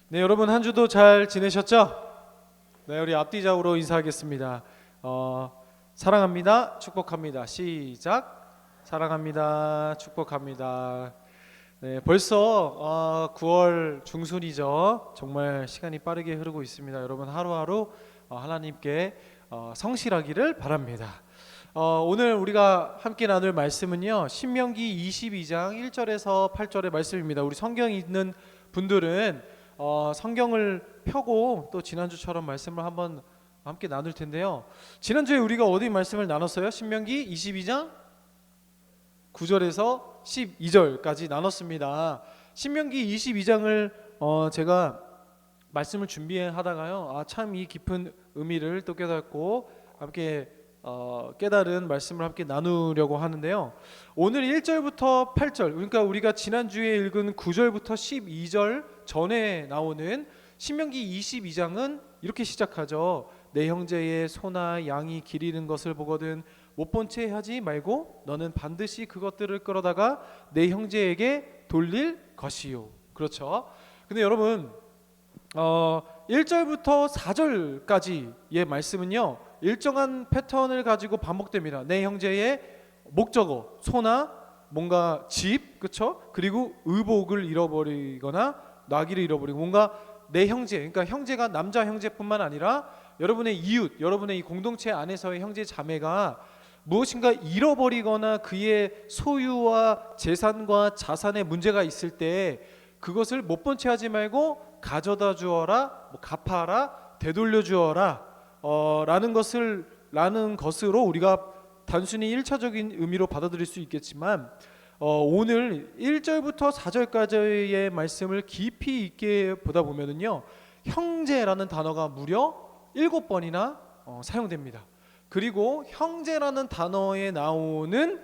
네, 여러분 한 주도 잘 지내셨죠? 네, 우리 앞뒤적으로 인사하겠습니다. 사랑합니다. 축복합니다. 시작. 사랑합니다. 축복합니다. 네, 벌써 9월 중순이죠. 정말 시간이 빠르게 흐르고 있습니다. 여러분 하루하루 하나님께 성실하기를 바랍니다. 오늘 우리가 함께 나눌 말씀은요, 신명기 22장 1절에서 8절의 말씀입니다. 우리 성경 있는 분들은 성경을 펴고 또 지난주처럼 말씀을 한번 함께 나눌 텐데요. 지난주에 우리가 어디 말씀을 나눴어요? 신명기 22장 9절에서 12절까지 나눴습니다. 신명기 22장을 제가 말씀을 준비하다가요, 참 이 깊은 의미를 또 깨닫고 함께 깨달은 말씀을 함께 나누려고 하는데요. 오늘 1절부터 8절, 그러니까 우리가 지난주에 읽은 9절부터 12절 전에 나오는 신명기 22장은 이렇게 시작하죠. 내 형제의 소나 양이 기르는 것을 보거든 못 본 채 하지 말고 너는 반드시 그것들을 끌어다가 내 형제에게 돌릴 것이요. 그렇죠. 근데 여러분 1절부터 4절까지의 말씀은요, 일정한 패턴을 가지고 반복됩니다. 내 형제의 목적어, 소나 뭔가 집, 그렇죠? 그리고 의복을 잃어버리거나 나귀를 잃어버리고, 뭔가 내 형제, 그러니까 형제가 남자 형제뿐만 아니라 여러분의 이웃, 여러분의 이 공동체 안에서의 형제 자매가 무엇인가 잃어버리거나 그의 소유와 재산과 자산에 문제가 있을 때 그것을 못 본 채 하지 말고 가져다 주어라, 갚아라, 되돌려 주어라 라는 것으로 우리가 단순히 1차적인 의미로 받아들일 수 있겠지만, 오늘 1절부터 4절까지의 말씀을 깊이 있게 보다 보면은요, 형제라는 단어가 무려 7번이나 사용됩니다. 그리고 형제라는 단어에 나오는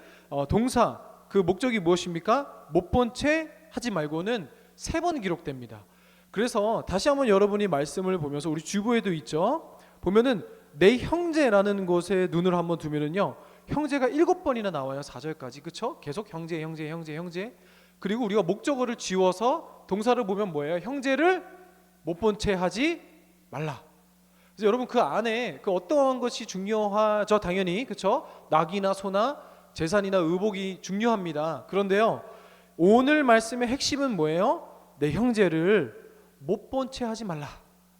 동사, 그 목적이 무엇입니까? 못 본 채 하지 말고는 3번 기록됩니다. 그래서 다시 한번 여러분이 말씀을 보면서, 우리 주보에도 있죠, 보면은 내 형제라는 곳에 눈을 한번 두면은요, 형제가 7번이나 나와요. 4절까지. 그렇죠? 계속 형제. 그리고 우리가 목적어를 지워서 동사를 보면 뭐예요? 형제를 못 본 채 하지 말라. 그래서 여러분 그 안에 그 어떠한 것이 중요하죠? 당연히, 그렇죠? 낙이나 소나 재산이나 의복이 중요합니다. 그런데요, 오늘 말씀의 핵심은 뭐예요? 내 형제를 못 본 채 하지 말라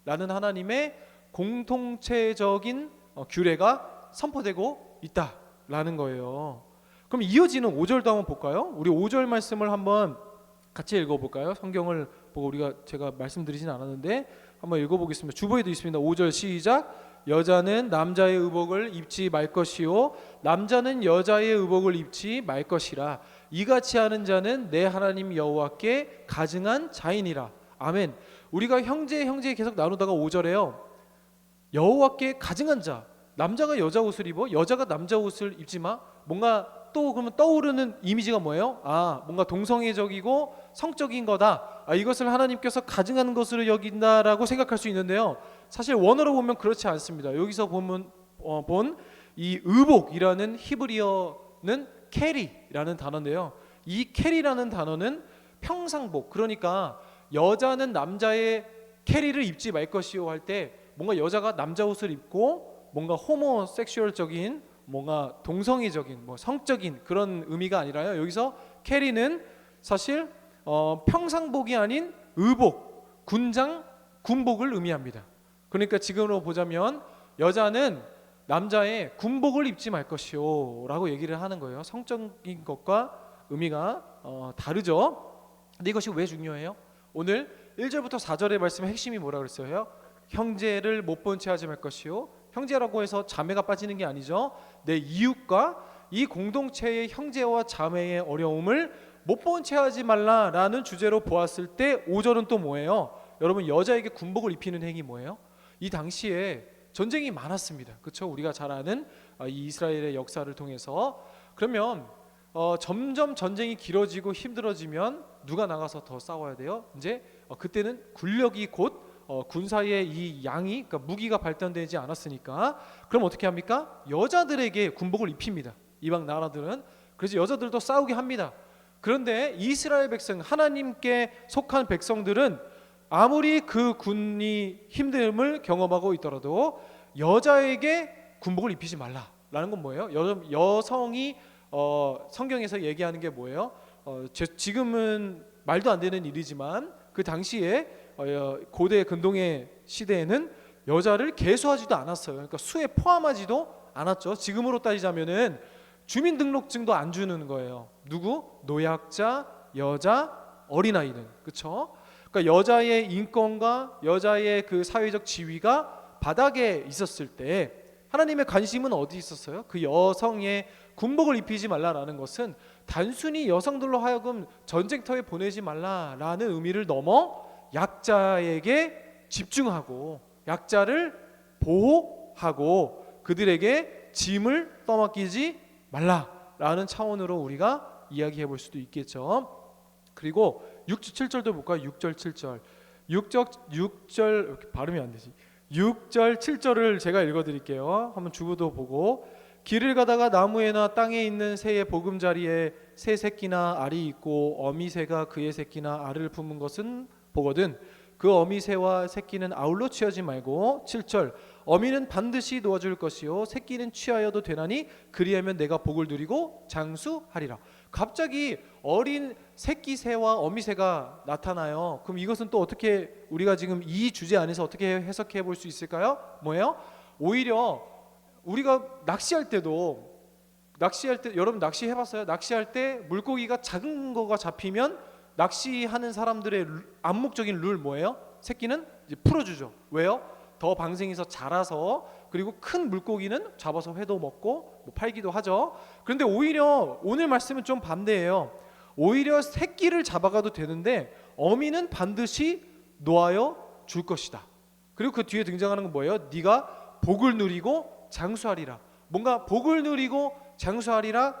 라는 하나님의 공통체적인 규례가 선포되고 있다라는 거예요. 그럼 이어지는 5절도 한번 볼까요? 우리 5절 말씀을 한번 같이 읽어볼까요? 성경을 보고 제가 말씀드리진 않았는데 한번 읽어보겠습니다. 주보에도 있습니다. 5절 시작. 여자는 남자의 의복을 입지 말 것이요 남자는 여자의 의복을 입지 말 것이라. 이같이 하는 자는 내 하나님 여호와께 가증한 자이니라. 아멘. 우리가 형제 계속 나누다가 5절에요, 여호와께 가증한 자, 남자가 여자 옷을 입어, 여자가 남자 옷을 입지 마. 뭔가 또 그러면 떠오르는 이미지가 뭐예요? 뭔가 동성애적이고 성적인 거다. 이것을 하나님께서 가증한 것으로 여긴다라고 생각할 수 있는데요, 사실 원어로 보면 그렇지 않습니다. 여기서 보면 본 이 의복이라는 히브리어는 캐리라는 단어인데요, 이 캐리라는 단어는 평상복, 그러니까 여자는 남자의 캐리를 입지 말 것이요 할 때 뭔가 여자가 남자 옷을 입고 뭔가 호모섹슈얼적인, 뭔가 동성애적인, 성적인 그런 의미가 아니라요, 여기서 캐리는 사실 평상복이 아닌 의복, 군복을 의미합니다. 그러니까 지금으로 보자면 여자는 남자의 군복을 입지 말 것이요 라고 얘기를 하는 거예요. 성적인 것과 의미가 다르죠. 근데 이것이 왜 중요해요? 오늘 1절부터 4절의 말씀의 핵심이 뭐라고 그랬어요? 형제를 못 본 채 하지 말 것이요, 형제라고 해서 자매가 빠지는 게 아니죠. 내 이웃과 이 공동체의 형제와 자매의 어려움을 못 본 채 하지 말라라는 주제로 보았을 때 5절은 또 뭐예요? 여러분, 여자에게 군복을 입히는 행위 뭐예요? 이 당시에 전쟁이 많았습니다. 그렇죠? 우리가 잘 아는 이 이스라엘의 역사를 통해서. 그러면 점점 전쟁이 길어지고 힘들어지면 누가 나가서 더 싸워야 돼요? 이제 그때는 군력이 곧 군사의 이 양이, 그러니까 무기가 발전되지 않았으니까, 그럼 어떻게 합니까? 여자들에게 군복을 입힙니다. 이방 나라들은. 그래서 여자들도 싸우게 합니다. 그런데 이스라엘 백성, 하나님께 속한 백성들은 아무리 그 군이 힘듦을 경험하고 있더라도 여자에게 군복을 입히지 말라라는 건 뭐예요? 여성이 성경에서 얘기하는 게 뭐예요? 지금은 말도 안 되는 일이지만 그 당시에 고대 근동의 시대에는 여자를 계수하지도 않았어요. 그러니까 수에 포함하지도 않았죠. 지금으로 따지자면은 주민등록증도 안 주는 거예요. 누구? 노약자, 여자, 어린아이는. 그렇죠? 그러니까 여자의 인권과 여자의 그 사회적 지위가 바닥에 있었을 때 하나님의 관심은 어디 있었어요? 그 여성의 군복을 입히지 말라라는 것은 단순히 여성들로 하여금 전쟁터에 보내지 말라라는 의미를 넘어 약자에게 집중하고 약자를 보호하고 그들에게 짐을 떠맡기지 말라라는 차원으로 우리가 이야기해 볼 수도 있겠죠. 그리고 6절 7절도 볼까요? 6절 7절 6절 이렇게 발음이 안 되지. 6절 7절을 제가 읽어드릴게요. 한번 주부도 보고 길을 가다가 나무에나 땅에 있는 새의 보금자리에 새 새끼나 알이 있고 어미새가 그의 새끼나 알을 품은 것은 보거든 그 어미새와 새끼는 아울러 취하지 말고 7절 어미는 반드시 놓아줄 것이요 새끼는 취하여도 되나니 그리하면 내가 복을 누리고 장수하리라. 갑자기 어린 새끼 새와 어미 새가 나타나요. 그럼 이것은 또 어떻게 우리가 지금 이 주제 안에서 어떻게 해석해 볼 수 있을까요? 뭐예요? 오히려 우리가 낚시할 때 여러분 낚시 해봤어요? 낚시할 때 물고기가 작은 거가 잡히면 낚시하는 사람들의 암묵적인 룰 뭐예요? 새끼는 이제 풀어주죠. 왜요? 더 방생해서 자라서 그리고 큰 물고기는 잡아서 회도 먹고 뭐 팔기도 하죠. 그런데 오히려 오늘 말씀은 좀 반대예요. 오히려 새끼를 잡아가도 되는데 어미는 반드시 놓아여 줄 것이다. 그리고 그 뒤에 등장하는 건 뭐예요? 네가 복을 누리고 장수하리라. 뭔가 복을 누리고 장수하리라.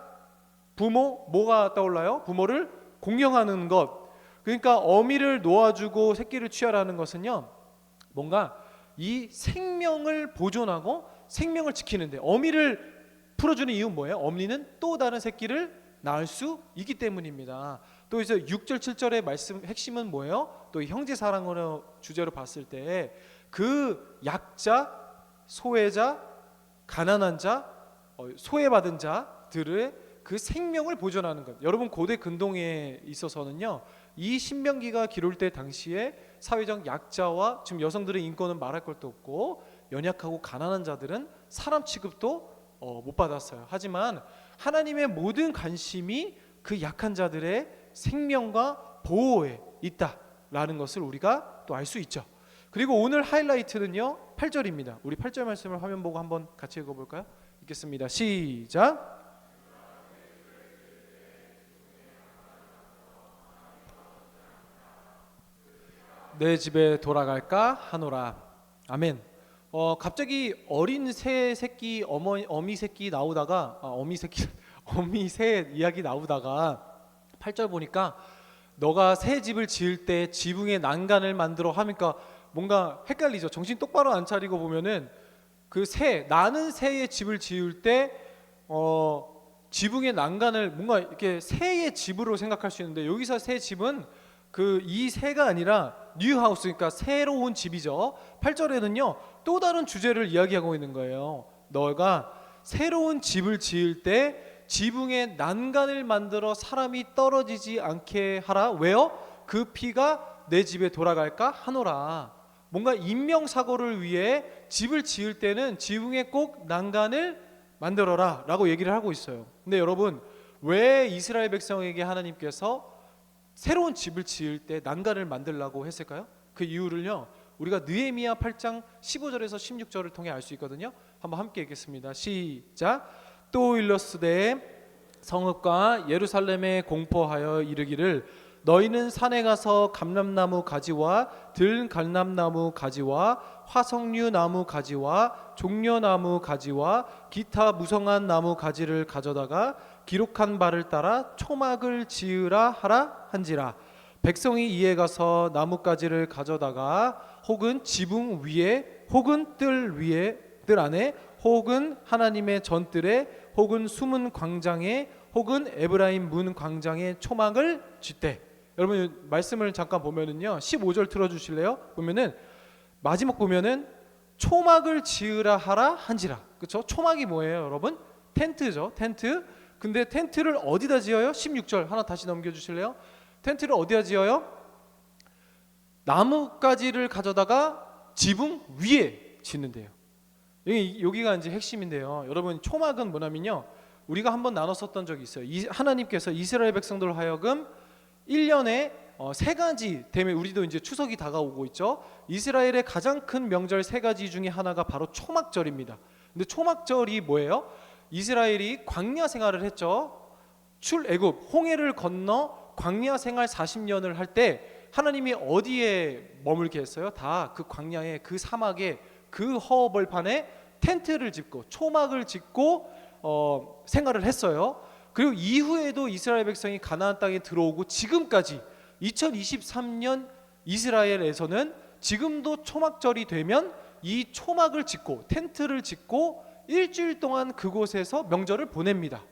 부모 뭐가 떠올라요? 부모를 공경하는 것. 그러니까 어미를 놓아주고 새끼를 취하라는 것은요, 뭔가 이 생명을 보존하고 생명을 지키는데 어미를 풀어주는 이유는 뭐예요? 어미는 또 다른 새끼를 낳을 수 있기 때문입니다. 또 이제 6절 7절의 말씀 핵심은 뭐예요? 또 형제 사랑으로 주제로 봤을 때 그 약자, 소외자, 가난한 자, 소외받은 자들의 그 생명을 보존하는 것. 여러분 고대 근동에 있어서는요, 이 신명기가 기록될 때 당시에 사회적 약자와 지금 여성들의 인권은 말할 것도 없고 연약하고 가난한 자들은 사람 취급도 못 받았어요. 하지만 하나님의 모든 관심이 그 약한 자들의 생명과 보호에 있다라는 것을 우리가 또 알 수 있죠. 그리고 오늘 하이라이트는요 8절입니다. 우리 8절 말씀을 화면 보고 한번 같이 읽어볼까요? 읽겠습니다. 시작. 내 집에 돌아갈까 하노라. 아멘. 갑자기 어린 새 새끼 어미 새끼 나오다가 어미 새 이야기 나오다가 8절 보니까 너가 새 집을 지을 때 지붕에 난간을 만들어 하니까 뭔가 헷갈리죠. 정신 똑바로 안 차리고 보면은 그 나는 새의 집을 지을 때 지붕에 난간을 뭔가 이렇게 새의 집으로 생각할 수 있는데 여기서 새 집은 이 새가 아니라 뉴하우스, 그러니까 새로운 집이죠. 8절에는요 또 다른 주제를 이야기하고 있는 거예요. 너가 새로운 집을 지을 때 지붕에 난간을 만들어 사람이 떨어지지 않게 하라. 왜요? 그 피가 내 집에 돌아갈까 하노라. 뭔가 인명사고를 위해 집을 지을 때는 지붕에 꼭 난간을 만들어라 라고 얘기를 하고 있어요. 근데 여러분 왜 이스라엘 백성에게 하나님께서 새로운 집을 지을 때 난간을 만들라고 했을까요? 그 이유를요 우리가 느헤미야 8장 15절에서 16절을 통해 알 수 있거든요. 한번 함께 읽겠습니다. 시작. 또 일러스되 성읍과 예루살렘에 공포하여 이르기를 너희는 산에 가서 감람나무 가지와 들감람나무 가지와 화석류 나무 가지와 종려나무 가지와 기타 무성한 나무 가지를 가져다가 기록한 바를 따라 초막을 지으라 하라 한지라. 백성이 이에 가서 나뭇가지를 가져다가 혹은 지붕 위에 혹은 뜰 안에 혹은 하나님의 전뜰에 혹은 숨은 광장에 혹은 에브라임 문 광장에 초막을 짓되. 여러분 말씀을 잠깐 보면은요 15절 틀어주실래요? 보면은 마지막 보면은 초막을 지으라 하라 한지라. 그렇죠? 초막이 뭐예요 여러분? 텐트죠. 텐트. 근데 텐트를 어디다 지어요? 16절 하나 다시 넘겨주실래요? 텐트를 어디다 지어요? 나뭇가지를 가져다가 지붕 위에 짓는데요. 여기가 이제 핵심인데요. 여러분 초막은 뭐냐면요, 우리가 한번 나눴었던 적이 있어요. 하나님께서 이스라엘 백성들 하여금 1년에 세 가지 때문에, 우리도 이제 추석이 다가오고 있죠. 이스라엘의 가장 큰 명절 세 가지 중에 하나가 바로 초막절입니다. 근데 초막절이 뭐예요? 이스라엘이 광야 생활을 했죠. 출애굽 홍해를 건너 광야 생활 40년을 할 때 하나님이 어디에 머물게 했어요? 다 그 광야에, 그 사막에, 그 허벌판에 텐트를 짓고 초막을 짓고 생활을 했어요. 그리고 이후에도 이스라엘 백성이 가나안 땅에 들어오고 지금까지 2023년 이스라엘에서는 지금도 초막절이 되면 이 초막을 짓고 텐트를 짓고 일주일 동안 그곳에서 명절을 보냅니다.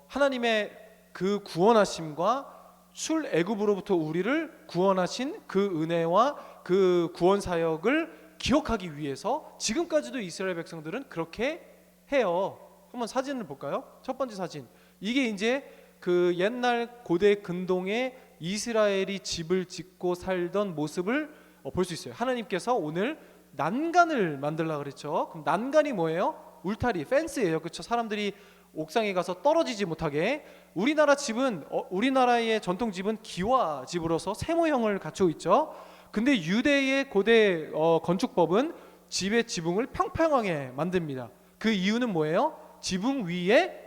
하나님의 그 구원하심과 출애굽으로부터 우리를 구원하신 그 은혜와 그 구원 사역을 기억하기 위해서 지금까지도 이스라엘 백성들은 그렇게 해요. 한번 사진을 볼까요? 첫 번째 사진. 이게 이제 그 옛날 고대 근동에 이스라엘이 집을 짓고 살던 모습을 볼 수 있어요. 하나님께서 오늘 난간을 만들려고 그랬죠. 그럼 난간이 뭐예요? 울타리, 펜스예요. 그렇죠? 사람들이 옥상에 가서 떨어지지 못하게. 우리나라 집은 우리나라의 전통 집은 기와 집으로서 세모형을 갖추고 있죠. 근데 유대의 고대 건축법은 집의 지붕을 평평하게 만듭니다. 그 이유는 뭐예요? 지붕 위에,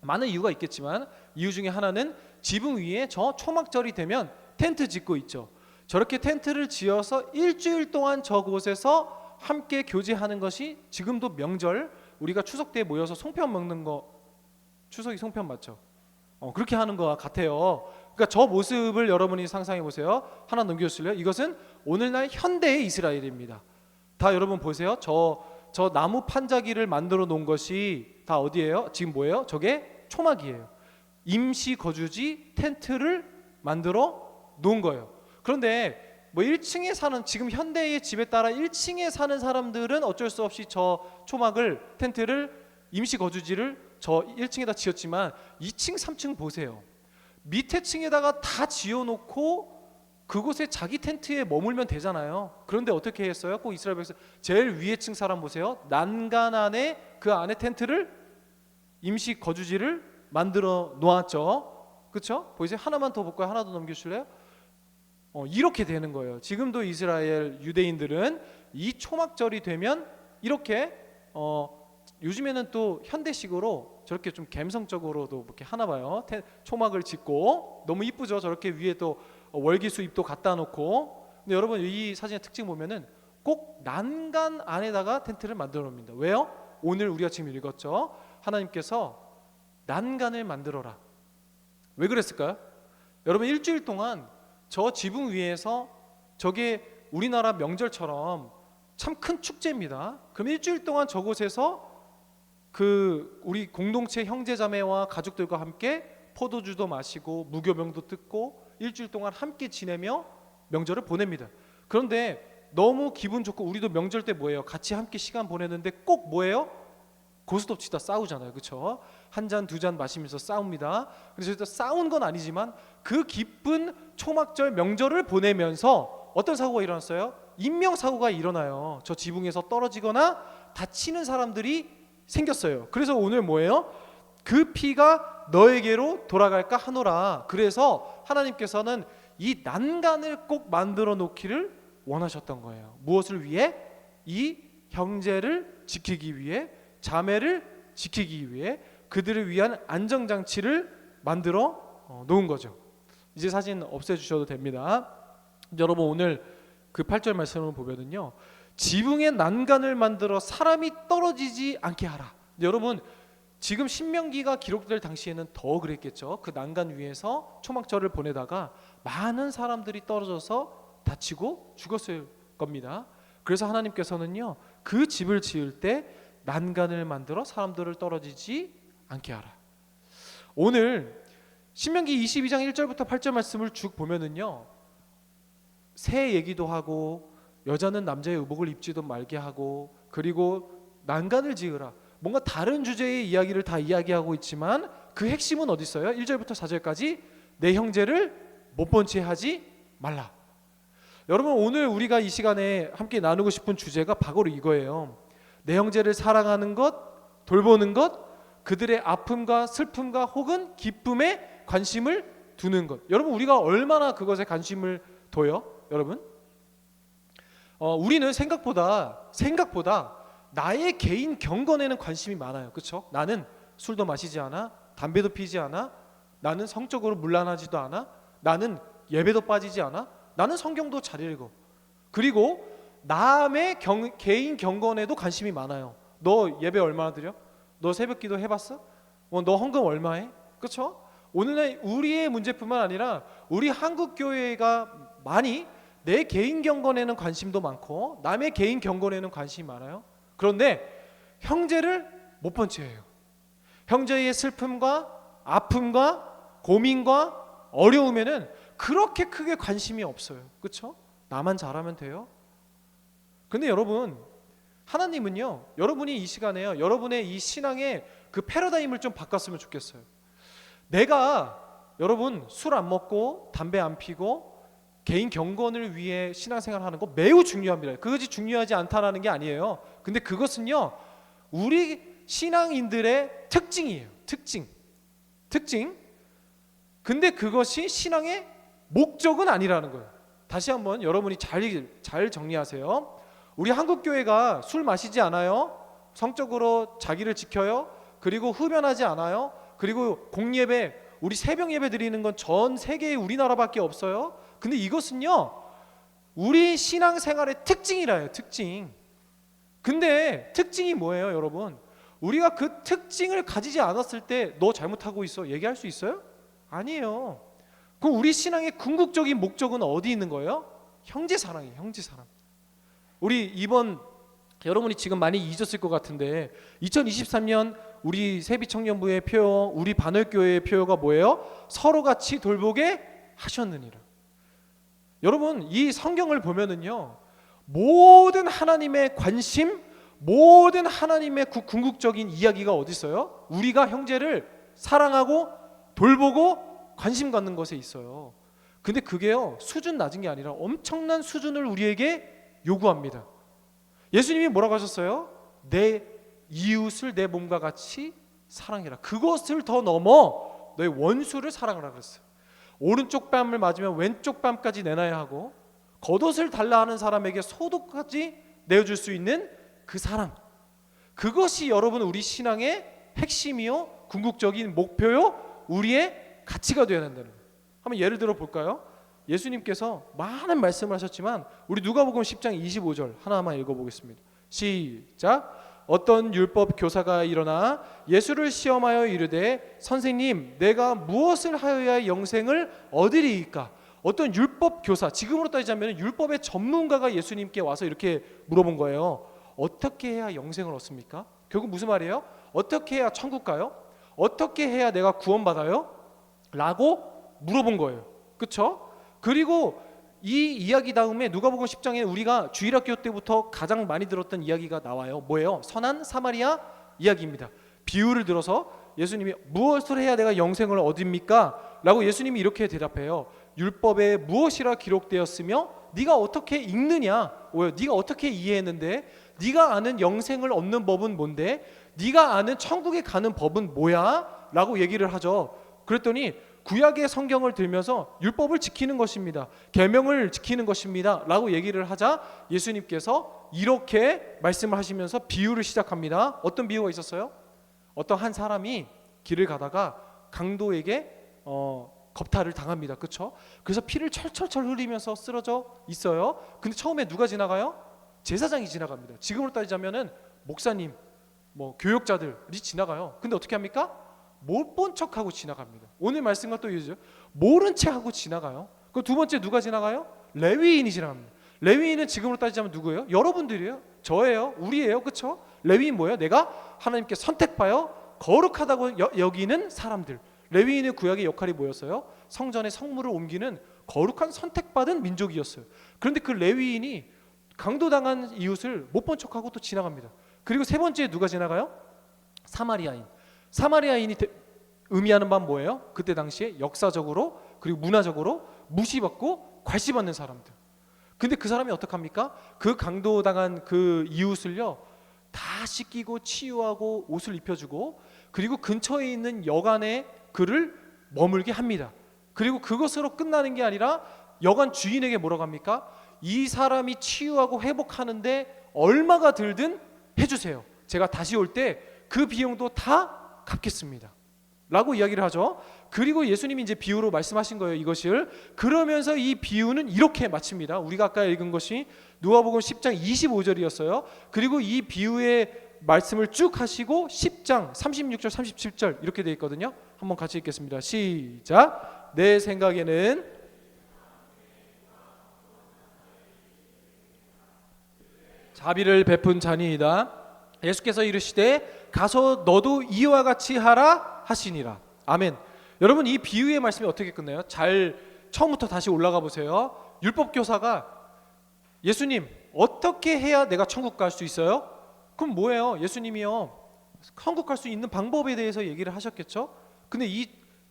많은 이유가 있겠지만 이유 중에 하나는 지붕 위에 저 초막절이 되면 텐트 짓고 있죠. 저렇게 텐트를 지어서 일주일 동안 저곳에서 함께 교제하는 것이 지금도 명절, 우리가 추석 때 모여서 송편 먹는 거, 추석이 송편 맞죠? 그렇게 하는 것 같아요. 그러니까 저 모습을 여러분이 상상해 보세요. 하나 넘겨주실래요? 이것은 오늘날 현대의 이스라엘입니다. 다 여러분 보세요. 저 나무 판자기를 만들어 놓은 것이 다 어디예요? 지금 뭐예요? 저게 초막이에요. 임시 거주지 텐트를 만들어 놓은 거예요. 그런데 뭐 1층에 사는, 지금 현대의 집에 따라 1층에 사는 사람들은 어쩔 수 없이 저 초막을, 텐트를, 임시 거주지를 저 1층에다 지었지만 2층, 3층 보세요. 밑에 층에다가 다 지어놓고 그곳에 자기 텐트에 머물면 되잖아요. 그런데 어떻게 했어요? 꼭 이스라엘 백성 제일 위에 층 사람 보세요. 난간 안에, 그 안에 텐트를, 임시 거주지를 만들어 놓았죠. 그렇죠? 보이세요? 하나만 더 볼까요? 하나 더 넘겨주실래요? 이렇게 되는 거예요. 지금도 이스라엘 유대인들은 이 초막절이 되면 이렇게 요즘에는 또 현대식으로 저렇게 좀 감성적으로도 이렇게 하나 봐요. 초막을 짓고 너무 이쁘죠. 저렇게 위에 또 월기수잎도 갖다 놓고. 근데 여러분 이 사진의 특징 보면은 꼭 난간 안에다가 텐트를 만들어 놓습니다. 왜요? 오늘 우리가 지금 읽었죠. 하나님께서 난간을 만들어라. 왜 그랬을까요? 여러분 일주일 동안 저 지붕 위에서, 저게 우리나라 명절처럼 참 큰 축제입니다. 그럼 일주일 동안 저곳에서 그 우리 공동체 형제자매와 가족들과 함께 포도주도 마시고 무교병도 듣고 일주일 동안 함께 지내며 명절을 보냅니다. 그런데 너무 기분 좋고, 우리도 명절 때 뭐예요? 같이 함께 시간 보내는데 꼭 뭐예요? 고스톱치다 싸우잖아요. 그렇죠? 한 잔, 두 잔 마시면서 싸웁니다. 그래서 일단 싸운 건 아니지만 그 기쁜 초막절 명절을 보내면서 어떤 사고가 일어났어요? 인명사고가 일어나요. 저 지붕에서 떨어지거나 다치는 사람들이 생겼어요. 그래서 오늘 뭐예요? 그 피가 너에게로 돌아갈까 하노라. 그래서 하나님께서는 이 난간을 꼭 만들어 놓기를 원하셨던 거예요. 무엇을 위해? 이 형제를 지키기 위해, 자매를 지키기 위해, 그들을 위한 안정장치를 만들어 놓은 거죠. 이제 사진 없애주셔도 됩니다. 여러분 오늘 그 8절 말씀을 보면은요, 지붕에 난간을 만들어 사람이 떨어지지 않게 하라. 여러분 지금 신명기가 기록될 당시에는 더 그랬겠죠. 그 난간 위에서 초막절을 보내다가 많은 사람들이 떨어져서 다치고 죽었을 겁니다. 그래서 하나님께서는요, 그 집을 지을 때 난간을 만들어 사람들을 떨어지지 않게 하라. 오늘 신명기 22장 1절부터 8절 말씀을 쭉 보면은요, 새 얘기도 하고 여자는 남자의 의복을 입지도 말게 하고 그리고 난간을 지으라, 뭔가 다른 주제의 이야기를 다 이야기하고 있지만 그 핵심은 어디 있어요? 1절부터 4절까지 내 형제를 못 본 채 하지 말라. 여러분, 오늘 우리가 이 시간에 함께 나누고 싶은 주제가 바로 이거예요. 내 형제를 사랑하는 것, 돌보는 것, 그들의 아픔과 슬픔과 혹은 기쁨에 관심을 두는 것. 여러분, 우리가 얼마나 그것에 관심을 둬요? 여러분, 우리는 생각보다 나의 개인 경건에는 관심이 많아요. 그렇죠? 나는 술도 마시지 않아, 담배도 피지 않아, 나는 성적으로 문란하지도 않아, 나는 예배도 빠지지 않아, 나는 성경도 잘 읽어. 그리고 남의 개인 경건에도 관심이 많아요. 너 예배 얼마나 드려? 너 새벽기도 해봤어? 너 헌금 얼마 해? 그렇죠? 오늘날 우리의 문제뿐만 아니라 우리 한국 교회가 많이 내 개인 경건에는 관심도 많고 남의 개인 경건에는 관심이 많아요. 그런데 형제를 못 본 채예요. 형제의 슬픔과 아픔과 고민과 어려움에는 그렇게 크게 관심이 없어요. 그렇죠? 나만 잘하면 돼요. 근데 여러분, 하나님은요, 여러분이 이 시간에요, 여러분의 이 신앙의 그 패러다임을 좀 바꿨으면 좋겠어요. 내가 여러분 술 안 먹고 담배 안 피고 개인 경건을 위해 신앙생활 하는 거 매우 중요합니다. 그것이 중요하지 않다라는 게 아니에요. 근데 그것은요, 우리 신앙인들의 특징이에요. 특징. 근데 그것이 신앙의 목적은 아니라는 거예요. 다시 한번 여러분이 잘 정리하세요. 우리 한국교회가 술 마시지 않아요. 성적으로 자기를 지켜요. 그리고 흡연하지 않아요. 그리고 공예배, 우리 새벽 예배 드리는 건 전 세계에 우리나라밖에 없어요. 근데 이것은요, 우리 신앙생활의 특징이라요. 특징. 근데 특징이 뭐예요, 여러분? 우리가 그 특징을 가지지 않았을 때 너 잘못하고 있어 얘기할 수 있어요? 아니에요. 그럼 우리 신앙의 궁극적인 목적은 어디 있는 거예요? 형제 사랑이에요. 형제 사랑. 우리 이번, 여러분이 지금 많이 잊었을 것 같은데 2023년 우리 세비청년부의 표어, 우리 반월교회의 표어가 뭐예요? 서로 같이 돌보게 하셨느니라. 여러분, 이 성경을 보면은요, 모든 하나님의 관심, 모든 하나님의 궁극적인 이야기가 어디 있어요? 우리가 형제를 사랑하고 돌보고 관심 갖는 것에 있어요. 근데 그게요, 수준 낮은 게 아니라 엄청난 수준을 우리에게 요구합니다. 예수님이 뭐라고 하셨어요? 내 이웃을 내 몸과 같이 사랑해라. 그것을 더 넘어 너의 원수를 사랑하라 그랬어요. 오른쪽 뺨을 맞으면 왼쪽 뺨까지 내놔야 하고, 겉옷을 달라 하는 사람에게 속옷까지 내어줄 수 있는 그 사랑, 그것이 여러분 우리 신앙의 핵심이요, 궁극적인 목표요, 우리의 가치가 되어야 된다는 거예요. 한번 예를 들어 볼까요? 예수님께서 많은 말씀을 하셨지만 우리 누가복음 10장 25절 하나만 읽어보겠습니다. 시작. 어떤 율법 교사가 일어나 예수를 시험하여 이르되 선생님, 내가 무엇을 하여야 영생을 얻으리이까? 어떤 율법 교사, 지금으로 따지자면 율법의 전문가가 예수님께 와서 이렇게 물어본 거예요. 어떻게 해야 영생을 얻습니까? 결국 무슨 말이에요? 어떻게 해야 천국 가요? 어떻게 해야 내가 구원받아요? 라고 물어본 거예요. 그렇죠? 그리고 이 이야기 다음에 누가복음 10장에 우리가 주일학교 때부터 가장 많이 들었던 이야기가 나와요. 뭐예요? 선한 사마리아 이야기입니다. 비유를 들어서 예수님이 무엇을 해야 내가 영생을 얻습니까? 라고 예수님이 이렇게 대답해요. 율법에 무엇이라 기록되었으며 네가 어떻게 읽느냐? 네가 어떻게 이해했는데? 네가 아는 영생을 얻는 법은 뭔데? 네가 아는 천국에 가는 법은 뭐야? 라고 얘기를 하죠. 그랬더니 구약의 성경을 들면서 율법을 지키는 것입니다. 계명을 지키는 것입니다. 라고 얘기를 하자 예수님께서 이렇게 말씀을 하시면서 비유를 시작합니다. 어떤 비유가 있었어요? 어떤 한 사람이 길을 가다가 강도에게 겁탈을 당합니다. 그렇죠? 그래서 피를 철철철 흘리면서 쓰러져 있어요. 근데 처음에 누가 지나가요? 제사장이 지나갑니다. 지금으로 따지자면은 목사님, 교역자들이 지나가요. 근데 어떻게 합니까? 못 본 척하고 지나갑니다. 오늘 말씀과 또 이어져 모른 채하고 지나가요. 그럼 두 번째 누가 지나가요? 레위인이 지나갑니다. 레위인은 지금으로 따지자면 누구예요? 여러분들이에요. 저예요. 우리예요. 그렇죠? 레위인 뭐예요? 내가 하나님께 선택하여 거룩하다고 여기는 사람들. 레위인의 구약의 역할이 뭐였어요? 성전의 성물을 옮기는 거룩한 선택받은 민족이었어요. 그런데 그 레위인이 강도당한 이웃을 못 본 척하고 또 지나갑니다. 그리고 세 번째에 누가 지나가요? 사마리아인. 사마리아인이 의미하는 바는 뭐예요? 그때 당시에 역사적으로 그리고 문화적으로 무시받고 괄시받는 사람들. 근데 그 사람이 어떡합니까? 그 강도당한 그 이웃을요 다 씻기고 치유하고 옷을 입혀주고 그리고 근처에 있는 여관에 그를 머물게 합니다. 그리고 그것으로 끝나는 게 아니라 여관 주인에게 뭐라고 합니까? 이 사람이 치유하고 회복하는데 얼마가 들든 해주세요. 제가 다시 올 때 그 비용도 다 갚겠습니다 라고 이야기를 하죠. 그리고 예수님이 이제 비유로 말씀하신 거예요, 이것을. 그러면서 이 비유는 이렇게 마칩니다. 우리가 아까 읽은 것이 누가복음 10장 25절이었어요. 그리고 이 비유의 말씀을 쭉 하시고 10장 36절 37절 이렇게 되어 있거든요. 한번 같이 읽겠습니다. 시작. 내 생각에는 자비를 베푼 자니이다. 예수께서 이르시되 가서 너도 이와 같이 하라 하시니라. 아멘. 여러분 이 비유의 말씀이 어떻게 끝나요? 잘 처음부터 다시 올라가 보세요. 율법 교사가 예수님 어떻게 해야 내가 천국 갈 수 있어요? 그럼 뭐예요? 예수님이요 천국 갈 수 있는 방법에 대해서 얘기를 하셨겠죠? 근데 이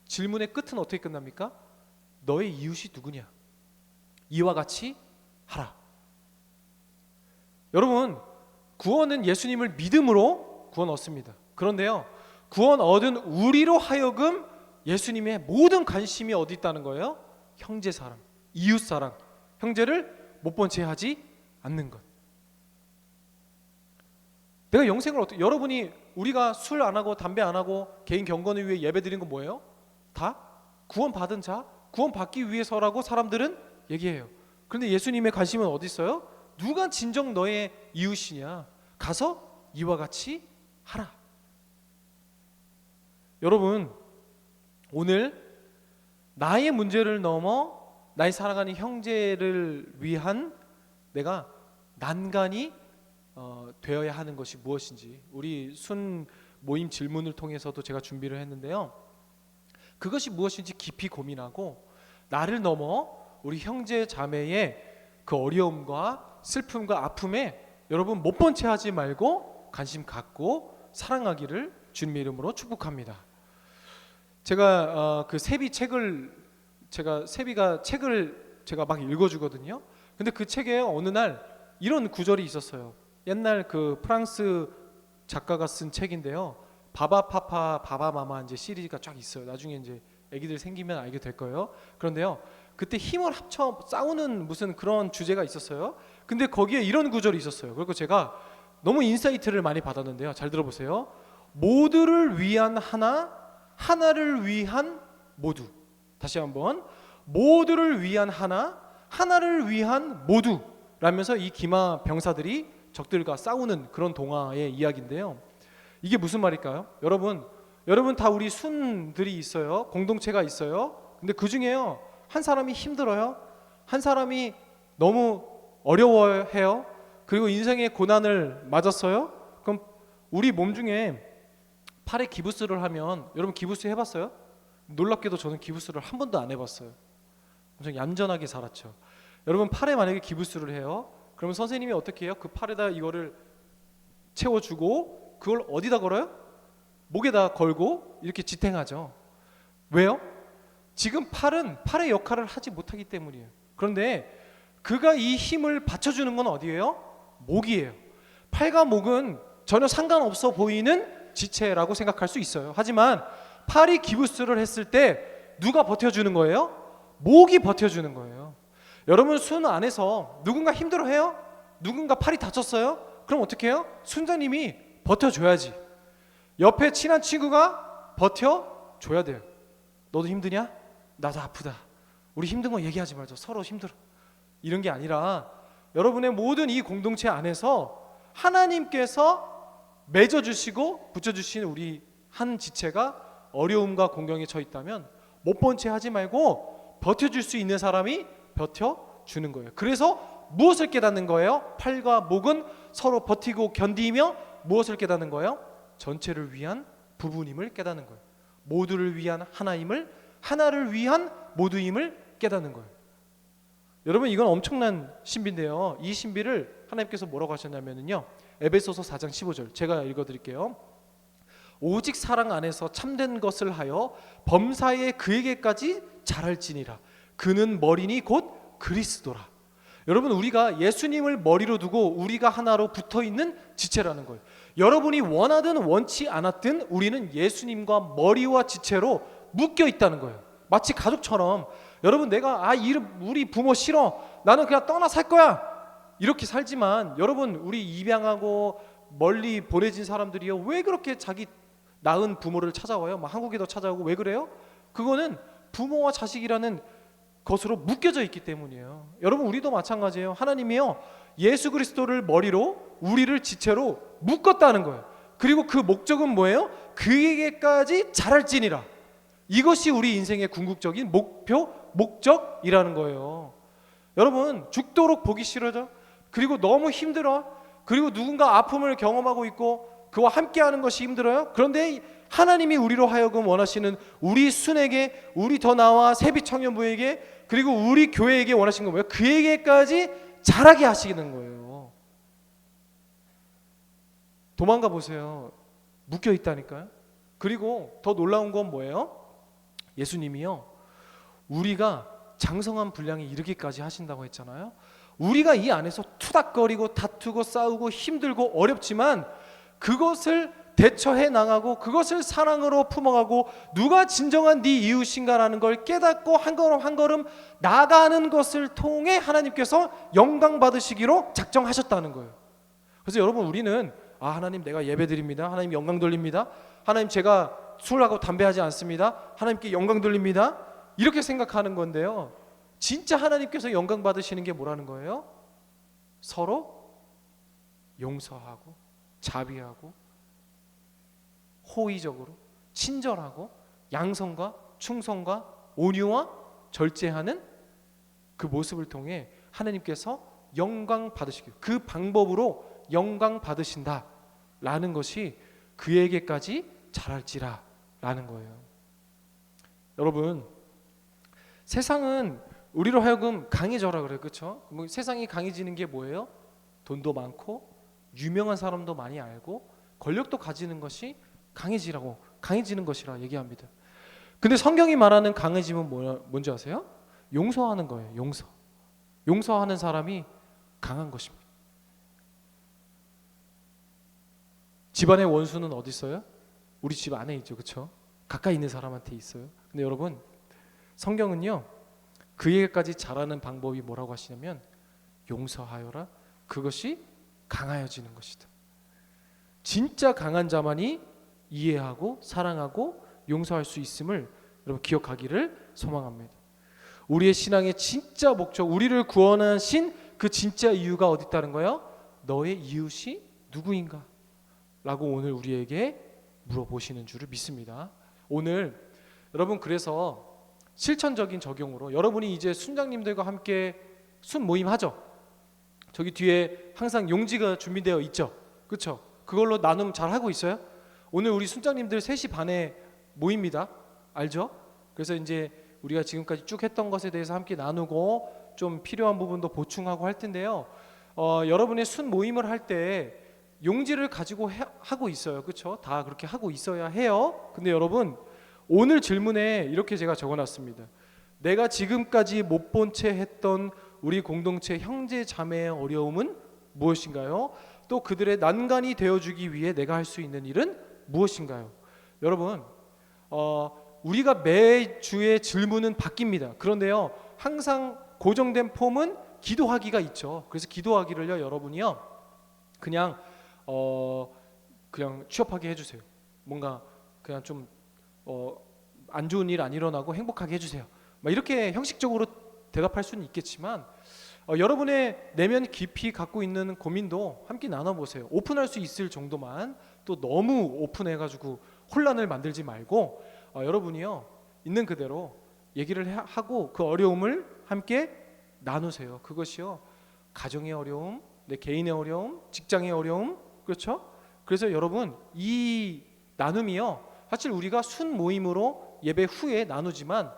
질문의 끝은 어떻게 끝납니까? 너의 이웃이 누구냐? 이와 같이 하라. 여러분 구원은 예수님을 믿음으로 구원 얻습니다. 그런데요 구원 얻은 우리로 하여금 예수님의 모든 관심이 어디 있다는 거예요? 형제 사랑, 이웃 사랑, 형제를 못 본 채 하지 않는 것. 내가 영생을 어떻게 여러분이 우리가 술 안 하고 담배 안 하고 개인 경건을 위해 예배 드리는 건 뭐예요? 다 구원 받은 자, 구원 받기 위해서라고 사람들은 얘기해요. 그런데 예수님의 관심은 어디 있어요? 누가 진정 너의 이웃이냐? 가서 이와 같이 하라. 여러분 오늘 나의 문제를 넘어 나의 사랑하는 형제를 위한 내가 난간이 되어야 하는 것이 무엇인지 우리 순 모임 질문을 통해서도 제가 준비를 했는데요. 그것이 무엇인지 깊이 고민하고 나를 넘어 우리 형제 자매의 그 어려움과 슬픔과 아픔에 여러분 못 본 채 하지 말고 관심 갖고 사랑하기를 주님의 이름으로 축복합니다. 제가 그 세비 책을 세비가 책을 제가 막 읽어주거든요. 근데 그 책에 어느 날 이런 구절이 있었어요. 옛날 그 프랑스 작가가 쓴 책인데요. 바바파파 바바마마 이제 시리즈가 쫙 있어요. 나중에 이제 아기들 생기면 알게 될 거예요. 그런데요, 그때 힘을 합쳐 싸우는 무슨 그런 주제가 있었어요. 근데 거기에 이런 구절이 있었어요. 그리고 제가 너무 인사이트를 많이 받았는데요. 잘 들어보세요. 모두를 위한 하나, 하나를 위한 모두. 다시 한번 모두를 위한 하나, 하나를 위한 모두 라면서 이 기마 병사들이 적들과 싸우는 그런 동화의 이야기인데요. 이게 무슨 말일까요? 여러분 다 우리 순들이 있어요. 공동체가 있어요. 근데 그 중에요 한 사람이 힘들어요. 한 사람이 너무 어려워해요. 그리고 인생의 고난을 맞았어요. 그럼 우리 몸 중에 팔에 기부스를 하면 여러분 기부스 해봤어요? 놀랍게도 저는 기부스를 한 번도 안 해봤어요. 엄청 얌전하게 살았죠. 여러분 팔에 만약에 기부스를 해요. 그러면 선생님이 어떻게 해요? 그 팔에다 이거를 채워주고 그걸 어디다 걸어요? 목에다 걸고 이렇게 지탱하죠. 왜요? 지금 팔은 팔의 역할을 하지 못하기 때문이에요. 그런데 그가 이 힘을 받쳐주는 건 어디예요? 목이에요. 팔과 목은 전혀 상관없어 보이는 지체라고 생각할 수 있어요. 하지만 팔이 기부스를 했을 때 누가 버텨주는 거예요? 목이 버텨주는 거예요. 여러분 순 안에서 누군가 힘들어해요? 누군가 팔이 다쳤어요? 그럼 어떻게 해요? 순자님이 버텨줘야지. 옆에 친한 친구가 버텨줘야 돼요. 너도 힘드냐? 나도 아프다. 우리 힘든 거 얘기하지 말자. 서로 힘들어. 이런 게 아니라 여러분의 모든 이 공동체 안에서 하나님께서 맺어주시고 붙여주신 우리 한 지체가 어려움과 공경에 처해 있다면 못 본 채 하지 말고 버텨줄 수 있는 사람이 버텨주는 거예요. 그래서 무엇을 깨닫는 거예요? 팔과 목은 서로 버티고 견디며 무엇을 깨닫는 거예요? 전체를 위한 부분임을 깨닫는 거예요. 모두를 위한 하나임을, 하나를 위한 모두임을 깨닫는 거예요. 여러분, 이건 엄청난 신비인데요. 이 신비를 하나님께서 뭐라고 하셨냐면요, 에베소서 4장 15절 제가 읽어드릴게요. 오직 사랑 안에서 참된 것을 하여 범사에 그에게까지 자랄지니라. 그는 머리니 곧 그리스도라. 여러분, 우리가 예수님을 머리로 두고 우리가 하나로 붙어있는 지체라는 거예요. 여러분이 원하든 원치 않았든 우리는 예수님과 머리와 지체로 묶여 있다는 거예요. 마치 가족처럼. 여러분, 내가 우리 부모 싫어, 나는 그냥 떠나 살 거야, 이렇게 살지만, 여러분, 우리 입양하고 멀리 보내진 사람들이요, 왜 그렇게 자기 낳은 부모를 찾아와요? 막 한국에도 찾아오고. 왜 그래요? 그거는 부모와 자식이라는 것으로 묶여져 있기 때문이에요. 여러분, 우리도 마찬가지예요. 하나님이요, 예수 그리스도를 머리로 우리를 지체로 묶었다는 거예요. 그리고 그 목적은 뭐예요? 그에게까지 자랄지니라. 이것이 우리 인생의 궁극적인 목표, 목적이라는 거예요. 여러분, 죽도록 보기 싫어져. 그리고 너무 힘들어. 그리고 누군가 아픔을 경험하고 있고 그와 함께하는 것이 힘들어요. 그런데 하나님이 우리로 하여금 원하시는 우리 순에게, 우리 더 나와 세빛 청년부에게, 그리고 우리 교회에게 원하시는 건 뭐예요? 그에게까지 자라게 하시는 거예요. 도망가 보세요. 묶여 있다니까요. 그리고 더 놀라운 건 뭐예요? 예수님이요, 우리가 장성한 분량에 이르기까지 하신다고 했잖아요. 우리가 이 안에서 투닥거리고 다투고 싸우고 힘들고 어렵지만 그것을 대처해 나가고 그것을 사랑으로 품어가고 누가 진정한 네 이웃인가라는 걸 깨닫고 한 걸음 한 걸음 나가는 것을 통해 하나님께서 영광 받으시기로 작정하셨다는 거예요. 그래서 여러분, 우리는 하나님, 내가 예배드립니다. 하나님, 영광 돌립니다. 하나님, 제가 술하고 담배하지 않습니다. 하나님께 영광 돌립니다. 이렇게 생각하는 건데요, 진짜 하나님께서 영광 받으시는 게 뭐라는 거예요? 서로 용서하고 자비하고 호의적으로 친절하고 양성과 충성과 온유와 절제하는 그 모습을 통해 하나님께서 영광 받으시고 그 방법으로 영광 받으신다라는 것이 그에게까지 자랄지라 라는 거예요. 여러분, 세상은 우리로 하여금 강해져라 그래요. 그렇죠? 세상이 강해지는 게 뭐예요? 돈도 많고 유명한 사람도 많이 알고 권력도 가지는 것이 강해지는 것이라 얘기합니다. 근데 성경이 말하는 강해짐은 뭔지 아세요? 용서하는 거예요. 용서하는 사람이 강한 것입니다. 집안의 원수는 어디 있어요? 우리 집 안에 있죠. 그렇죠? 가까이 있는 사람한테 있어요. 근데 여러분, 성경은요, 그에게까지 자라는 방법이 뭐라고 하시냐면 용서하여라. 그것이 강하여지는 것이다. 진짜 강한 자만이 이해하고 사랑하고 용서할 수 있음을 여러분 기억하기를 소망합니다. 우리의 신앙의 진짜 목적, 우리를 구원하신 그 진짜 이유가 어디 있다는 거예요? 너의 이웃이 누구인가? 라고 오늘 우리에게 물어보시는 줄을 믿습니다. 오늘 여러분, 그래서 실천적인 적용으로 여러분이 이제 순장님들과 함께 순 모임 하죠. 저기 뒤에 항상 용지가 준비되어 있죠. 그렇죠? 그걸로 나눔 잘 하고 있어요. 오늘 우리 순장님들 3시 반에 모입니다. 알죠? 그래서 이제 우리가 지금까지 쭉 했던 것에 대해서 함께 나누고 좀 필요한 부분도 보충하고 할 텐데요. 여러분의 순 모임을 할 때 용지를 가지고 하고 있어요. 그렇죠? 다 그렇게 하고 있어야 해요. 근데 여러분, 오늘 질문에 이렇게 제가 적어놨습니다. 내가 지금까지 못 본 채 했던 우리 공동체 형제 자매의 어려움은 무엇인가요? 또 그들의 난간이 되어주기 위해 내가 할 수 있는 일은 무엇인가요? 여러분, 우리가 매주의 질문은 바뀝니다. 그런데요, 항상 고정된 폼은 기도하기가 있죠. 그래서 기도하기를요, 여러분이요, 그냥 취업하게 해주세요. 뭔가 그냥 좀 안 좋은 일 안 일어나고 행복하게 해주세요. 막 이렇게 형식적으로 대답할 수는 있겠지만, 여러분의 내면 깊이 갖고 있는 고민도 함께 나눠보세요. 오픈할 수 있을 정도만. 또 너무 오픈해가지고 혼란을 만들지 말고 여러분이요, 있는 그대로 얘기를 하고 그 어려움을 함께 나누세요. 그것이요, 가정의 어려움, 내 개인의 어려움, 직장의 어려움, 그렇죠? 그래서 여러분, 이 나눔이요, 사실 우리가 순 모임으로 예배 후에 나누지만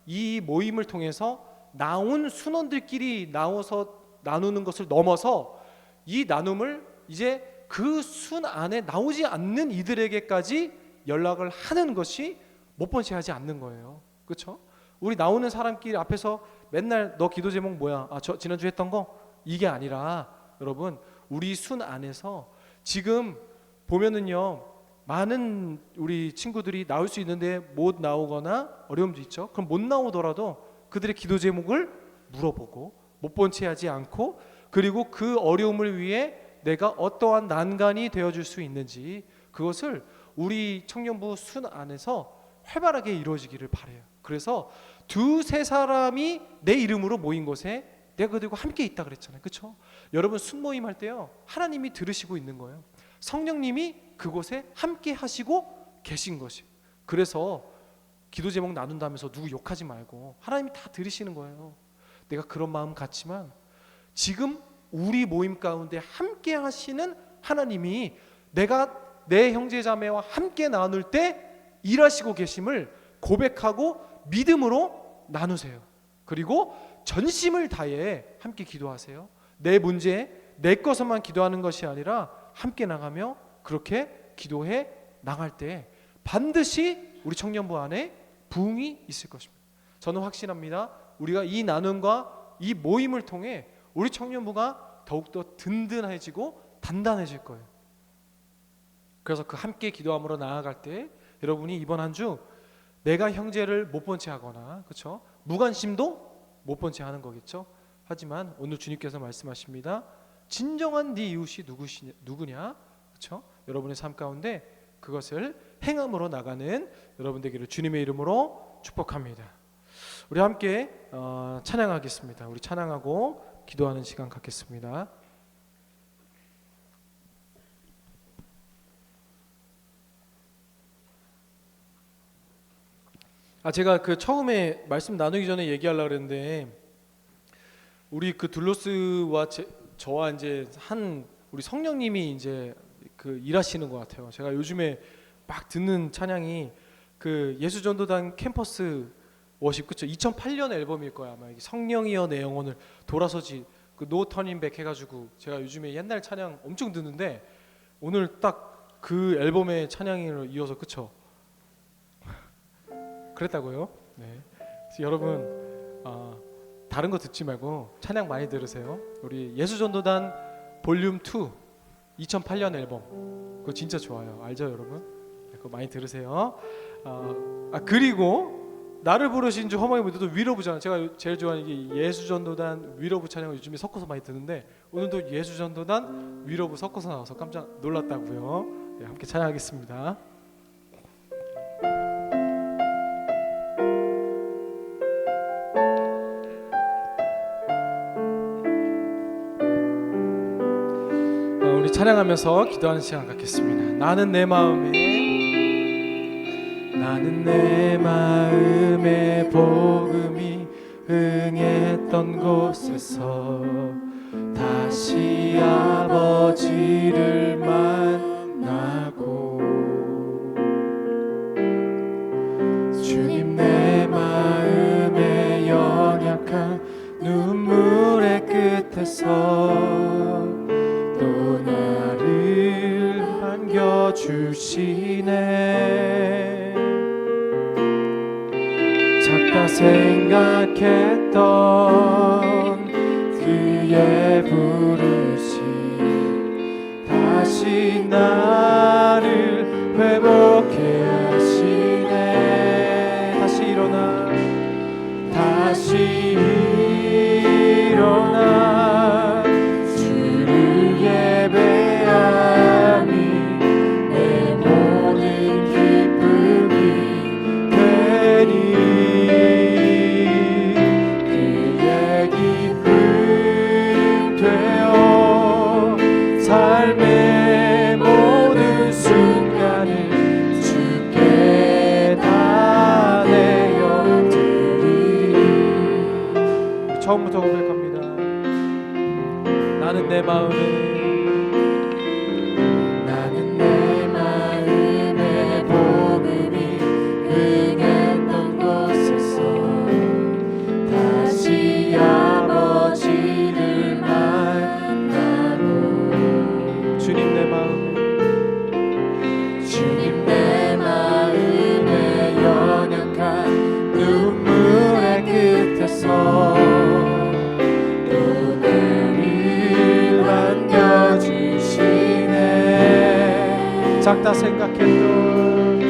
이 모임을 통해서 나온 순원들끼리 나와서 나누는 것을 넘어서 이 나눔을 이제 그 순 안에 나오지 않는 이들에게까지 연락을 하는 것이 못 번째 하지 않는 거예요. 그렇죠? 우리 나오는 사람끼리 앞에서 맨날 너 기도 제목 뭐야? 저 지난주 했던 거? 이게 아니라 여러분, 우리 순 안에서 지금 보면은요, 많은 우리 친구들이 나올 수 있는데 못 나오거나 어려움도 있죠. 그럼 못 나오더라도 그들의 기도 제목을 물어보고 못 본 채 하지 않고, 그리고 그 어려움을 위해 내가 어떠한 난간이 되어줄 수 있는지, 그것을 우리 청년부 순 안에서 활발하게 이루어지기를 바라요. 그래서 두세 사람이 내 이름으로 모인 곳에 내가 그들과 함께 있다 그랬잖아요. 그렇죠? 여러분, 순모임 할 때요, 하나님이 들으시고 있는 거예요. 성령님이 그곳에 함께 하시고 계신 것이. 그래서 기도 제목 나눈다면서 누구 욕하지 말고 하나님이 다 들으시는 거예요. 내가 그런 마음 같지만 지금 우리 모임 가운데 함께 하시는 하나님이 내가 내 형제자매와 함께 나눌 때 일하시고 계심을 고백하고 믿음으로 나누세요. 그리고 전심을 다해 함께 기도하세요. 내 문제, 내 것만 기도하는 것이 아니라 함께 나가며 그렇게 기도해 나갈 때 반드시 우리 청년부 안에 부흥이 있을 것입니다. 저는 확신합니다. 우리가 이 나눔과 이 모임을 통해 우리 청년부가 더욱더 든든해지고 단단해질 거예요. 그래서 그 함께 기도함으로 나아갈 때 여러분이 이번 한 주 내가 형제를 못 본 채 하거나, 그렇죠? 무관심도 못 본 채 하는 거겠죠. 하지만 오늘 주님께서 말씀하십니다. 진정한 네 이웃이 누구냐? 그렇죠? 여러분의 삶 가운데 그것을 행함으로 나가는 여러분 되기를 주님의 이름으로 축복합니다. 우리 함께 찬양하겠습니다. 우리 찬양하고 기도하는 시간 갖겠습니다. 제가 그 처음에 말씀 나누기 전에 얘기하려고 그랬는데, 우리 그 둘로스와 저와 이제 한 우리 성령님이 이제 그 일하시는 것 같아요. 제가 요즘에 막 듣는 찬양이 그 예수전도단 캠퍼스 워십, 그쵸? 2008년 앨범일 거야 아마. 성령이여 내 영혼을 돌아서지, 그 노 터닝 백 해가지고 제가 요즘에 옛날 찬양 엄청 듣는데 오늘 딱 그 앨범의 찬양을 이어서, 그쵸? 그랬다고요? 네. 그래서 여러분 다른 거 듣지 말고 찬양 많이 들으세요. 우리 예수전도단 볼륨 2 2008년 앨범, 그거 진짜 좋아요. 알죠 여러분? 네, 그거 많이 들으세요. 그리고 나를 부르신 주 허망의 무대도 위로부잖아요. 제가 제일 좋아하는 게 예수전도단 위로부 찬양을 요즘에 섞어서 많이 듣는데 오늘도 예수전도단 위로부 섞어서 나와서 깜짝 놀랐다고요. 네, 함께 찬양하겠습니다. 우리 찬양하면서 기도하는 시간 갖겠습니다. 나는 내 마음에 복음이 응했던 곳에서 다시 아버지를 만나고, 주님 내 마음에 연약한 눈물의 끝에서 또 나를 반겨주시네. 작다 생각했던 그의 부르심 다시 나를 회복해 하시네. 다시 일어나 주를 예배함이 내 모든 기쁨이 되니, 그의 기쁨 되어 삶의 모든 순간을 주께 다 내어드리리. 처음부터 고백합니다. 나는 내 마음에 복음이 작다 생각했던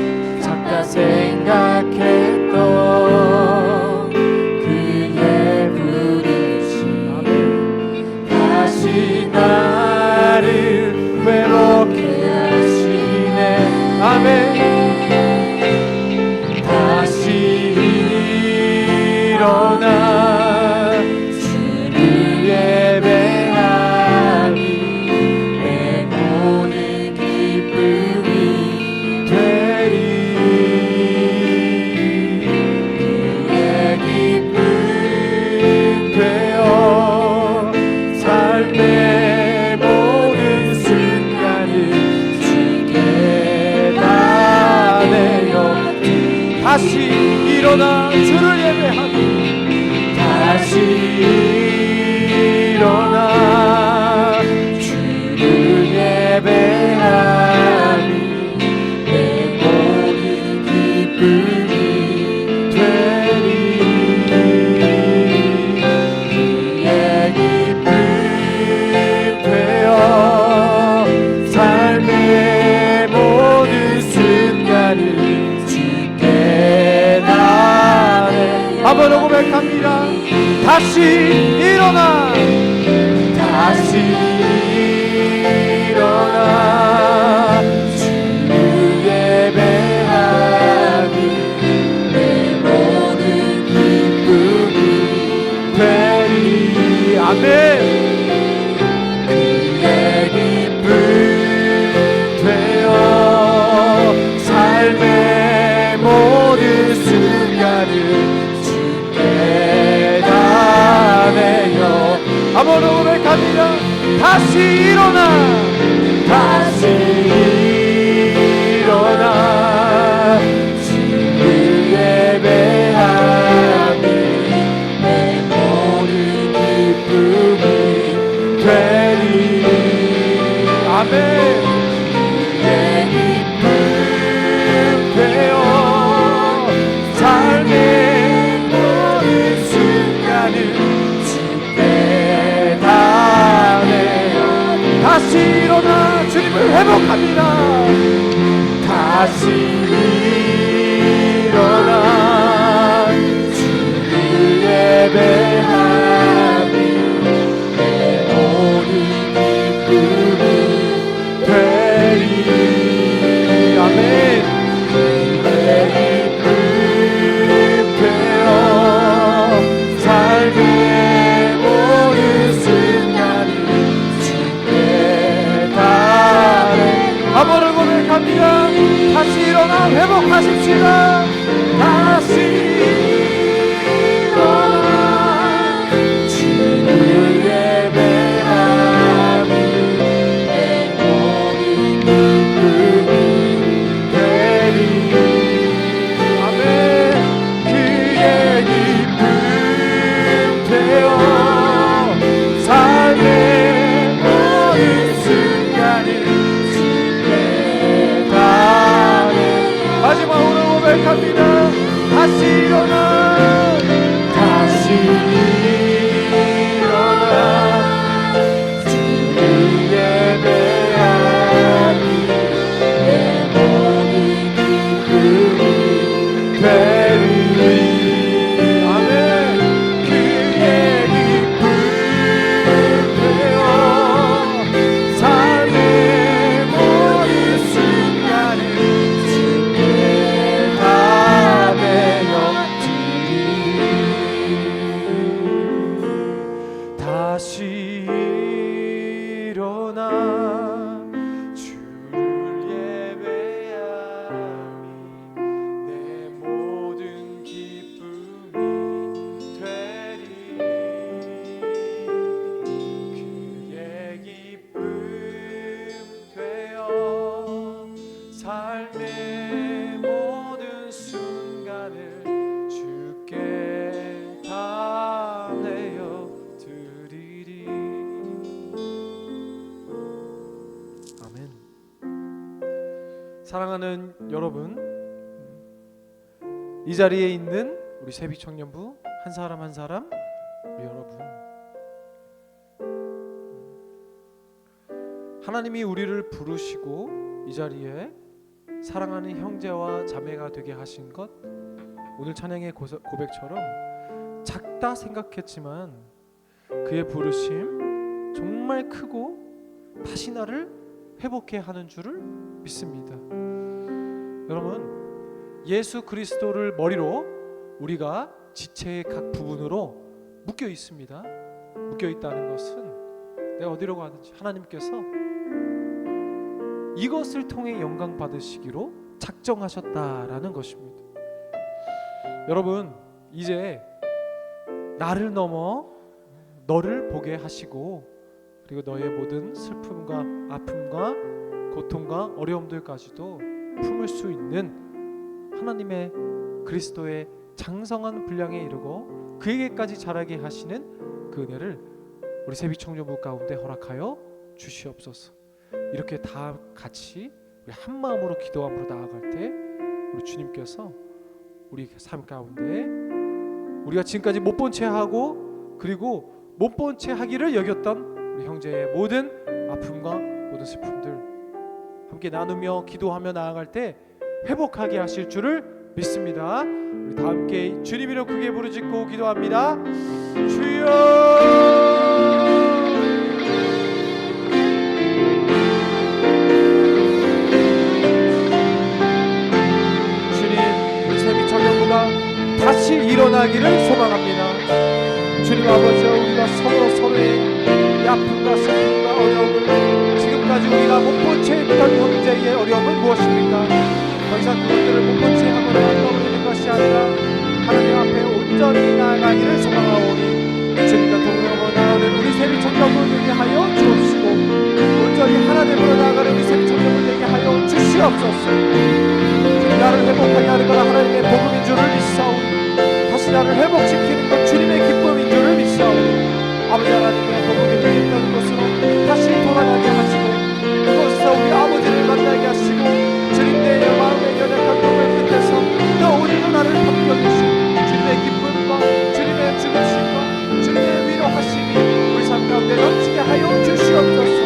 작다 생각했던 그의 부르심 다시 나를 회복해 하시네. 아멘. 다시 일어나 주를 예배하니 내 모든 기쁨이 되리. 그의 기쁨 되어 삶의 모든 순간을 주께 다 내어 다시 일어나 주를 예배하니 다시 일어나 주를 예배하니 내 모든 기쁨이 되리. 그의 기쁨 되어 삶의 모든 순간을 주께 나네. 한번 고백합니다. 다시 일어나 다시 일어나 주를 예배하니 내 모든 기쁨이 되리. 아멘. 그의 기쁨 되어 삶의 모든 순간을 주께 다 내어 한번 고백합니다. 다시 일어나 다시 일어나 주를 예배하니 내 모든 기쁨이 되리. 아멘. 그의 기쁨 되어 삶의 모든 순간을 주께 다 내어 다시 일어나 주님을 회복합니다. 다시 일어나 주를 예배하니 내 모든 기쁨이 되리. 아멘. 그의 기쁨 되어 삶의 모든 순간을 주께 다 내어 한번 고백합니다. 다시 일어나 회복하십시다. 다시 일어나 주를 예배하니 내 모든 기쁨이 되리. 아멘. 그의 기쁨 되어 삶의 모든 순간을 주께 다 내어 마지막으로 고백합니다. 다시 일어나 다시 일어나 주를 예배하니 내 모든 기쁨이 되리. 아멘. 그의 기쁨 되어 삶의 모든 순간을 주께 다 내어 드리. 다시 일어나 주를 예배하니 내 모든 기쁨이 되리. 그의 기쁨 되어 삶의 모든 순간을 주께 다 내어 드리리. 아멘. 사랑하는 여러분, 이 자리에 있는 우리 세비 청년부 한 사람 한 사람, 우리 여러분, 하나님이 우리를 부르시고 이 자리에 사랑하는 형제와 자매가 되게 하신 것, 오늘 찬양의 고백처럼 작다 생각했지만 그의 부르심 정말 크고 다시 나를 회복해 하는 줄을 믿습니다. 여러분, 예수 그리스도를 머리로 우리가 지체의 각 부분으로 묶여 있습니다. 묶여 있다는 것은 내가 어디로 가든지 하나님께서 이것을 통해 영광 받으시기로 작정하셨다라는 것입니다. 여러분, 이제 나를 넘어 너를 보게 하시고, 그리고 너의 모든 슬픔과 아픔과 고통과 어려움들까지도 품을 수 있는 하나님의 그리스도의 장성한 분량에 이르고 그에게까지 자라게 하시는 그 은혜를 우리 세비청년부 가운데 허락하여 주시옵소서. 이렇게 다 같이 우리 한 마음으로 기도함으로 나아갈 때 우리 주님께서 우리 삶 가운데 우리가 지금까지 못 본 채 하고 그리고 못 본 채 하기를 여겼던 우리 형제의 모든 아픔과 모든 슬픔들 함께 나누며 기도하며 나아갈 때 회복하게 하실 줄을 믿습니다. 우리 다 함께 주님 이름 크게 부르짖고 기도합니다. 주여, 다시 일어나기를 소망합니다. 주님 아버지와 우리가 서로의 아픔과 슬픔과 어려움을 지금까지 우리가 못 본 채 했던 형제의 어려움은 무엇입니까? 더 이상 그것들을 못 본 채 하거나 떠올리는 것이 아니라 하나님 앞에 온전히 나아가기를 소망하오니 주님과 동행하며 나아가는 우리 세비청년부 되게 하여 주옵시고 온전히 하나님으로 나아가는 우리 세비청년부 되게 하여 주시옵소서. 나를 회복하게 하는 건 하나님의 복음인 줄을 믿사오니 다시 나를 회복시키는 건 주님의 기쁨인 줄을 믿사오니 아버지 하나님의 복음이 되겠다는 것으로 다시 돌아가게 하시고 그곳에서 우리 아버지를 만나게 하시고 주님 내 마음의 연약한 몸을 끝에서 또 오늘도 나를 바뀌어주시고 주님의 기쁨과 주님의 죽으심과 주님의 위로하심이 우리 삶 가운데 넘치게 하여 주시옵소서.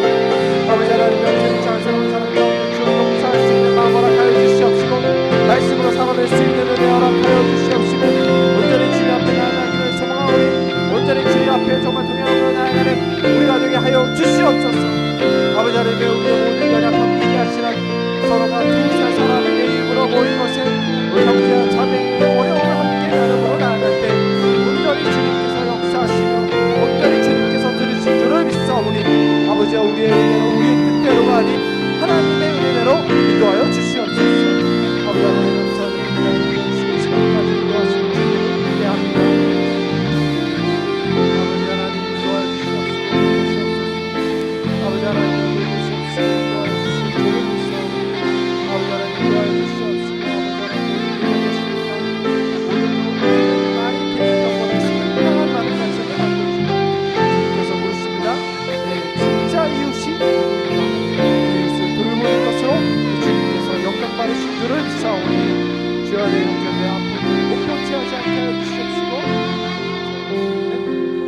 아버지 하나님의 은혜를 자랑스러운 사람 가운데 주어 봉사할 수 있는 마음 허락하여 주시옵시고 말씀으로 살아낼 수 있는 은혜 허락하여 주시옵시고 온전히 주님 앞에 나아가기를 소망하오니 온전히 주님 앞에 정말 동행하며 나아가는 우리가 되게 하여 주시옵소서. 아버지 하나님의 우리의 모든 연약함 이해하시라. 서로가 두세 사람에게 일부러 모인 것은 우리 형제와 자매의 어려움을 함께 나눔으로 나아갈 때 온전히 주님께서 역사하시며 온전히 주님께서 들으신 줄을 믿사오니 아버지와 우리의 은혜로 우리의 뜻대로가 아닌 하나님의 은혜로 인도하여 주시옵소서. 아버지 하나님 감사드립니다. 지금까지 인도하신 주님을 기대합니다. 아버지 하나님 인도하여 주시옵소서. 아버지 하나님 인도하여 주시옵소서. 주를 믿사오니 아버지 하나님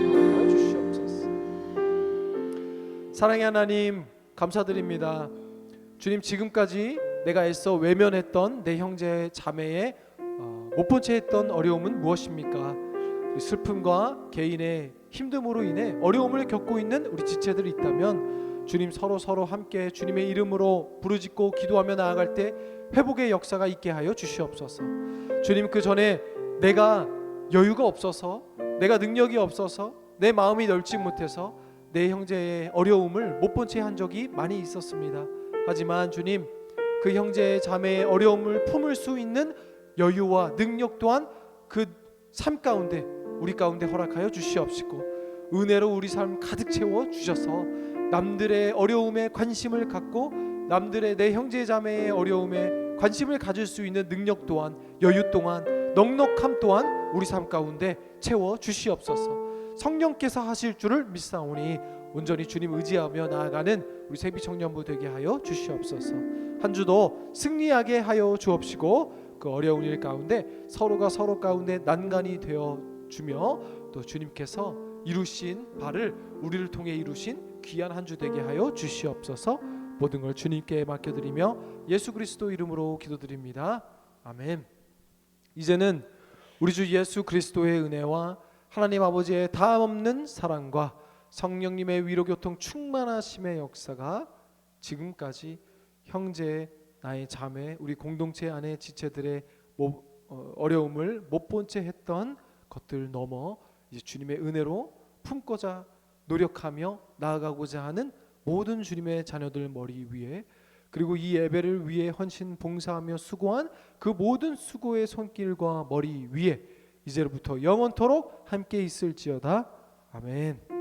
인도하여 주시옵소서. 사랑의 하나님 감사드립니다. 주님 지금까지 내가 애써 외면했던 내 형제 자매의 못 본 채 했던 어려움은 무엇입니까? 슬픔과 개인의 힘듦으로 인해 어려움을 겪고 있는 우리 지체들이 있다면 주님 서로 함께 주님의 이름으로 부르짖고 기도하며 나아갈 때 회복의 역사가 있게 하여 주시옵소서. 주님 그 전에 내가 여유가 없어서 내가 능력이 없어서 내 마음이 넓지 못해서 내 형제의 어려움을 못 본 채 한 적이 많이 있었습니다. 하지만 주님 그 형제의 자매의 어려움을 품을 수 있는 여유와 능력 또한 그 삶 가운데 우리 가운데 허락하여 주시옵시고 은혜로 우리 삶 가득 채워 주셔서 남들의 어려움에 관심을 갖고 남들의 내 형제 자매의 어려움에 관심을 가질 수 있는 능력 또한 여유 또한 넉넉함 또한 우리 삶 가운데 채워 주시옵소서. 성령께서 하실 줄을 믿사오니 온전히 주님 의지하며 나아가는 우리 세비청년부 되게 하여 주시옵소서. 한 주도 승리하게 하여 주옵시고 그 어려운 일 가운데 서로가 서로 가운데 난간이 되어 주며 또 주님께서 이루신 바를 우리를 통해 이루신 귀한 한 주 되게 하여 주시옵소서. 모든 걸 주님께 맡겨드리며 예수 그리스도 이름으로 기도드립니다. 아멘. 이제는 우리 주 예수 그리스도의 은혜와 하나님 아버지의 다함없는 사랑과 성령님의 위로교통 충만하심의 역사가 지금까지 형제, 나의 자매, 우리 공동체 안의 지체들의 어려움을 못 본 채 했던 것들 넘어 이제 주님의 은혜로 품고자 노력하며 나아가고자 하는 모든 주님의 자녀들 머리 위에, 그리고 이 예배를 위해 헌신 봉사하며 수고한 그 모든 수고의 손길과 머리 위에 이제로부터 영원토록 함께 있을지어다. 아멘.